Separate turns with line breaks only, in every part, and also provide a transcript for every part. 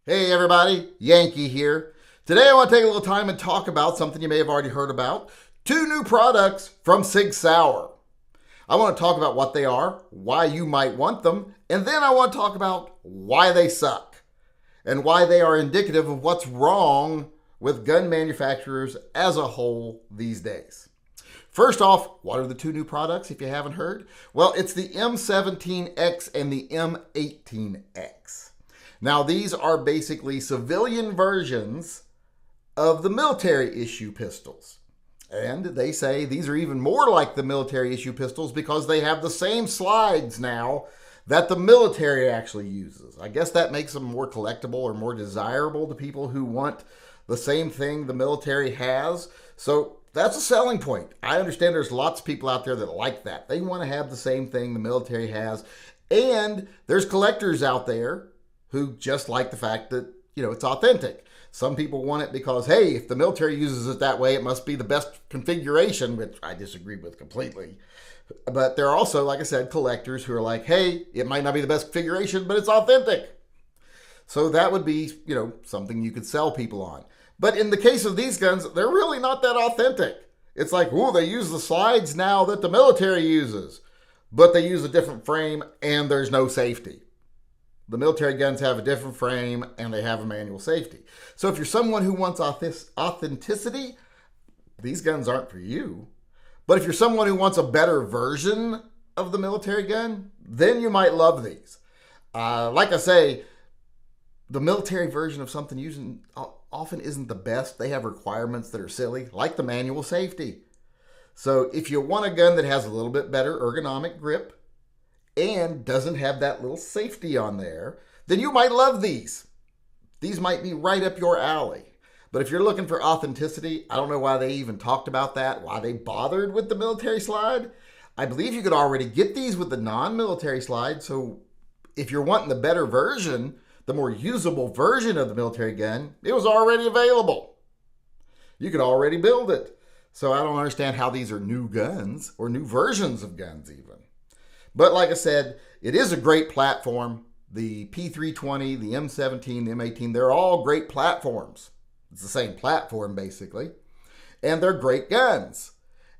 Hey everybody, Yankee here. Today I want to take a little time and talk about something you may have already heard about. 2 new products from SIG Sauer. I want to talk about what they are, why you might want them, and then I want to talk about why they suck and why they are indicative of what's wrong with gun manufacturers as a whole these days. First off, what are the 2 new products if you haven't heard? Well, it's the M17X and the M18X. Now, these are basically civilian versions of the military issue pistols. And they say these are even more like the military issue pistols because they have the same slides now that the military actually uses. I guess that makes them more collectible or more desirable to people who want the same thing the military has. So that's a selling point. I understand there's lots of people out there that like that. They want to have the same thing the military has. And there's collectors out there who just like the fact that, it's authentic. Some people want it because, hey, if the military uses it that way, it must be the best configuration, which I disagree with completely. But there are also, like I said, collectors who are like, hey, it might not be the best configuration, but it's authentic. So that would be, something you could sell people on. But in the case of these guns, they're really not that authentic. It's like, they use the slides now that the military uses, but they use a different frame and there's no safety. The military guns have a different frame and they have a manual safety. So if you're someone who wants authenticity, these guns aren't for you. But if you're someone who wants a better version of the military gun, then you might love these. Like I say, the military version of something using often isn't the best. They have requirements that are silly, like the manual safety. So if you want a gun that has a little bit better ergonomic grip, and doesn't have that little safety on there, then you might love these. These might be right up your alley. But if you're looking for authenticity, I don't know why they even talked about that, why they bothered with the military slide. I believe you could already get these with the non-military slide, so if you're wanting the better version, the more usable version of the military gun, it was already available. You could already build it. So I don't understand how these are new guns, or new versions of guns even. But like I said, it is a great platform. The P320, the M17, the M18, they're all great platforms. It's the same platform, basically. And they're great guns.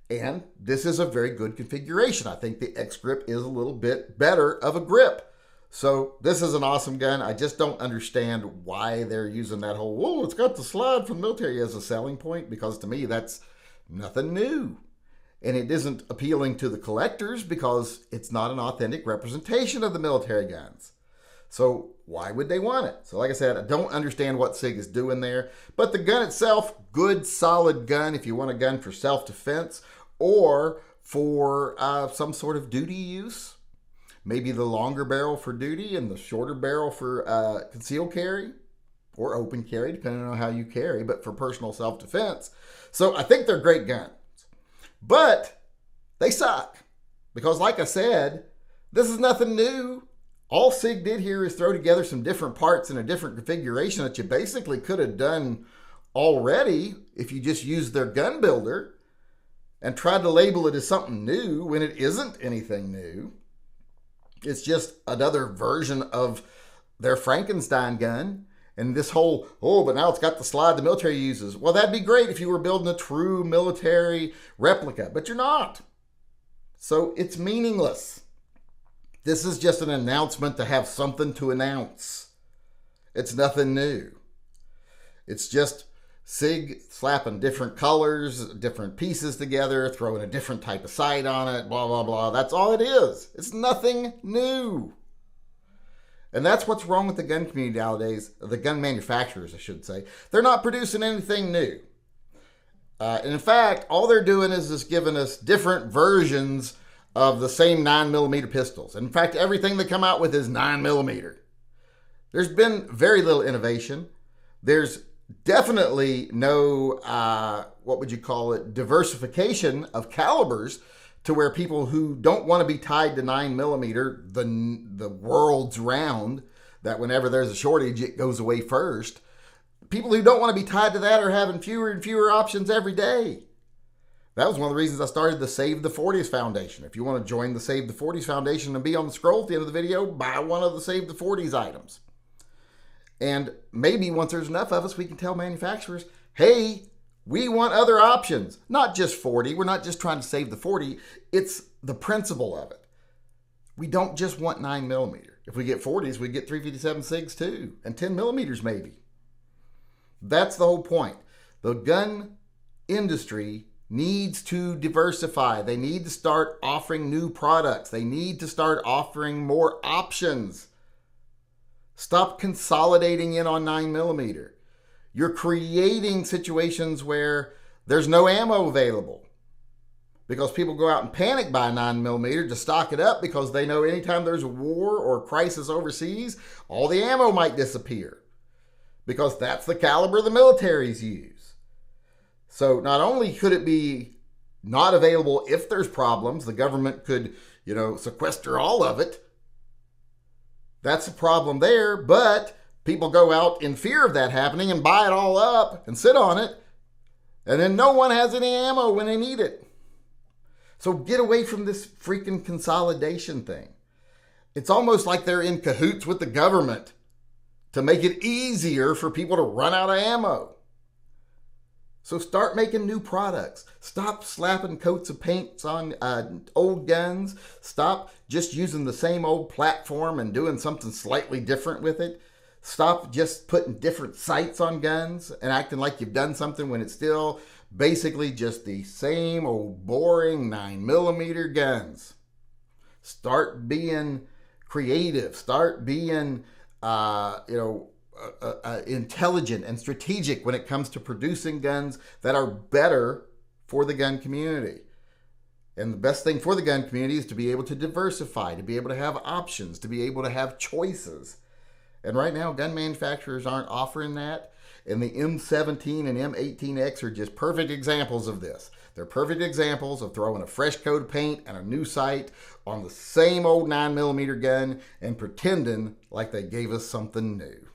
And this is a very good configuration. I think the X grip is a little bit better of a grip. So this is an awesome gun. I just don't understand why they're using that whole, it's got the slide from the military as a selling point, because to me, that's nothing new. And it isn't appealing to the collectors because it's not an authentic representation of the military guns. So why would they want it? So like I said, I don't understand what SIG is doing there. But the gun itself, good, solid gun if you want a gun for self-defense or for some sort of duty use. Maybe the longer barrel for duty and the shorter barrel for concealed carry or open carry, depending on how you carry, but for personal self-defense. So I think they're great guns. But they suck because, like I said, this is nothing new. All SIG did here is throw together some different parts in a different configuration that you basically could have done already if you just used their gun builder and tried to label it as something new when it isn't anything new. It's just another version of their Frankenstein gun. And this whole, but now it's got the slide the military uses. Well, that'd be great if you were building a true military replica, but you're not. So it's meaningless. This is just an announcement to have something to announce. It's nothing new. It's just SIG slapping different colors, different pieces together, throwing a different type of sight on it, blah, blah, blah. That's all it is. It's nothing new. And that's what's wrong with the gun community nowadays, the gun manufacturers, I should say. They're not producing anything new. And in fact, all they're doing is just giving us different versions of the same 9mm pistols. In fact, everything they come out with is 9mm. There's been very little innovation. There's definitely no, diversification of calibers, to where people who don't want to be tied to 9mm, the world's round, that whenever there's a shortage, it goes away first. People who don't want to be tied to that are having fewer and fewer options every day. That was one of the reasons I started the Save the 40s Foundation. If you want to join the Save the 40s Foundation and be on the scroll at the end of the video, buy one of the Save the 40s items. And maybe once there's enough of us, we can tell manufacturers, hey, we want other options, not just 40. We're not just trying to save the 40. It's the principle of it. We don't just want 9mm. If we get 40s, we get 357 SIGs too, and 10mm maybe. That's the whole point. The gun industry needs to diversify. They need to start offering new products. They need to start offering more options. Stop consolidating in on 9mm. You're creating situations where there's no ammo available because people go out and panic buy 9mm to stock it up because they know anytime there's a war or a crisis overseas, all the ammo might disappear because that's the caliber the militaries use. So not only could it be not available if there's problems, the government could, sequester all of it. That's a problem there, but people go out in fear of that happening and buy it all up and sit on it, and then no one has any ammo when they need it. So get away from this freaking consolidation thing. It's almost like they're in cahoots with the government to make it easier for people to run out of ammo. So start making new products. Stop slapping coats of paints on old guns. Stop just using the same old platform and doing something slightly different with it. Stop just putting different sights on guns and acting like you've done something when it's still basically just the same old boring 9mm guns. Start being creative. Start being, intelligent and strategic when it comes to producing guns that are better for the gun community. And the best thing for the gun community is to be able to diversify, to be able to have options, to be able to have choices. And right now, gun manufacturers aren't offering that. And the M17 and M18X are just perfect examples of this. They're perfect examples of throwing a fresh coat of paint and a new sight on the same old 9mm gun and pretending like they gave us something new.